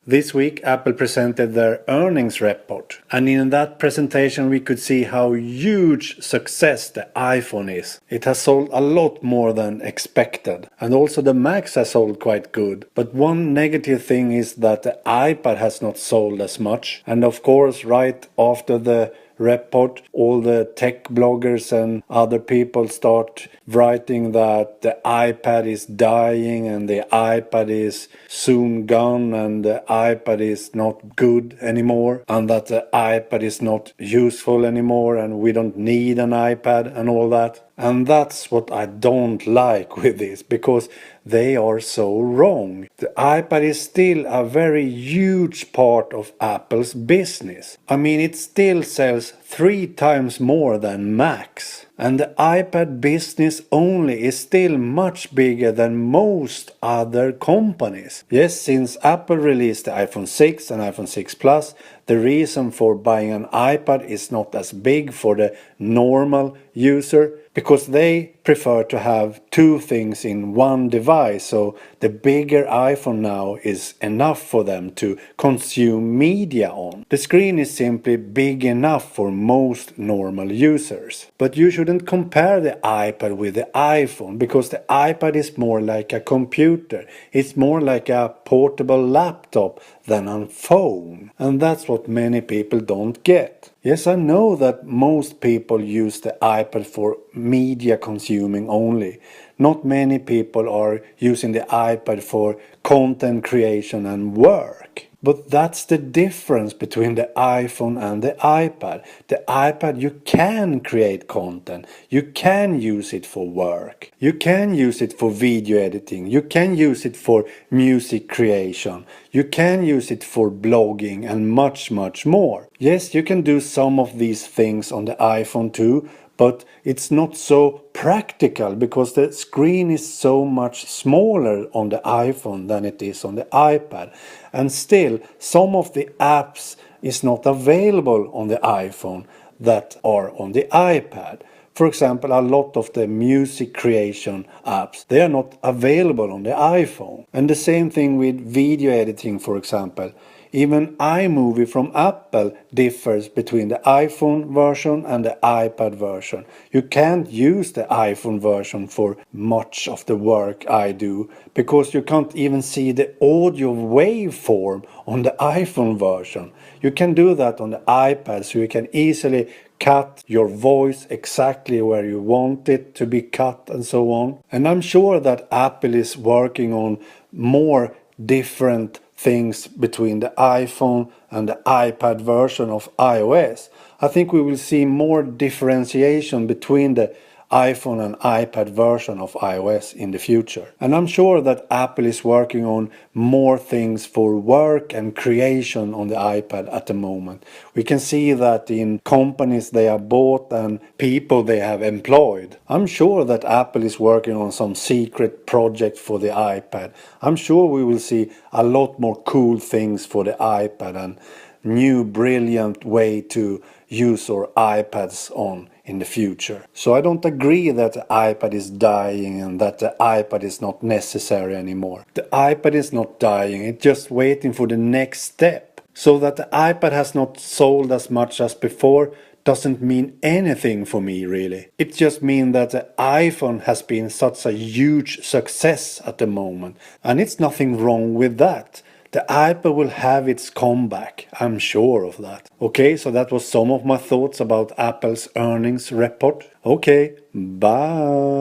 This week, Apple presented their earnings report, and in that presentation we could see how huge success the iPhone is. It has sold a lot more than expected, and also the Macs has sold quite good. But one negative thing is that the iPad has not sold as much, and of course right after the report, all the tech bloggers and other people start writing that the iPad is dying and the iPad is soon gone and the iPad is not good anymore and that the iPad is not useful anymore and we don't need an iPad and all that. And that's what I don't like with this, because they are so wrong. The iPad is still a very huge part of Apple's business. I mean, it still sells 3 times more than Macs. And the iPad business only is still much bigger than most other companies. Yes, since Apple released the iPhone 6 and iPhone 6 Plus, the reason for buying an iPad is not as big for the normal user, because they prefer to have 2 things in one device, so the bigger iPhone now is enough for them to consume media on. The screen is simply big enough for most normal users. But you shouldn't compare the iPad with the iPhone, because the iPad is more like a computer. It's more like a portable laptop than a phone. And that's what many people don't get. Yes, I know that most people use the iPad for media consuming only. Not many people are using the iPad for content creation and work. But that's the difference between the iPhone and the iPad. The iPad, you can create content. You can use it for work. You can use it for video editing. You can use it for music creation. You can use it for blogging and much, much more. Yes, you can do some of these things on the iPhone too, but it's not so practical because the screen is so much smaller on the iPhone than it is on the iPad. And still, some of the apps is not available on the iPhone that are on the iPad. For example, a lot of the music creation apps, they are not available on the iPhone. And the same thing with video editing, for example. Even iMovie from Apple differs between the iPhone version and the iPad version. You can't use the iPhone version for much of the work I do, because you can't even see the audio waveform on the iPhone version. You can do that on the iPad, so you can easily cut your voice exactly where you want it to be cut and so on. And I'm sure that Apple is working on more different things between the iPhone and the iPad version of iOS. I think we will see more differentiation between the iPhone and iPad version of iOS in the future. And I'm sure that Apple is working on more things for work and creation on the iPad at the moment. We can see that in companies they have bought and people they have employed. I'm sure that Apple is working on some secret project for the iPad. I'm sure we will see a lot more cool things for the iPad and new brilliant way to use our iPads on in the future. So I don't agree that the iPad is dying and that the iPad is not necessary anymore. The iPad is not dying, it's just waiting for the next step. So that the iPad has not sold as much as before doesn't mean anything for me really. It just means that the iPhone has been such a huge success at the moment, and it's nothing wrong with that. The iPad will have its comeback, I'm sure of that. Okay, so that was some of my thoughts about Apple's earnings report. Okay, bye.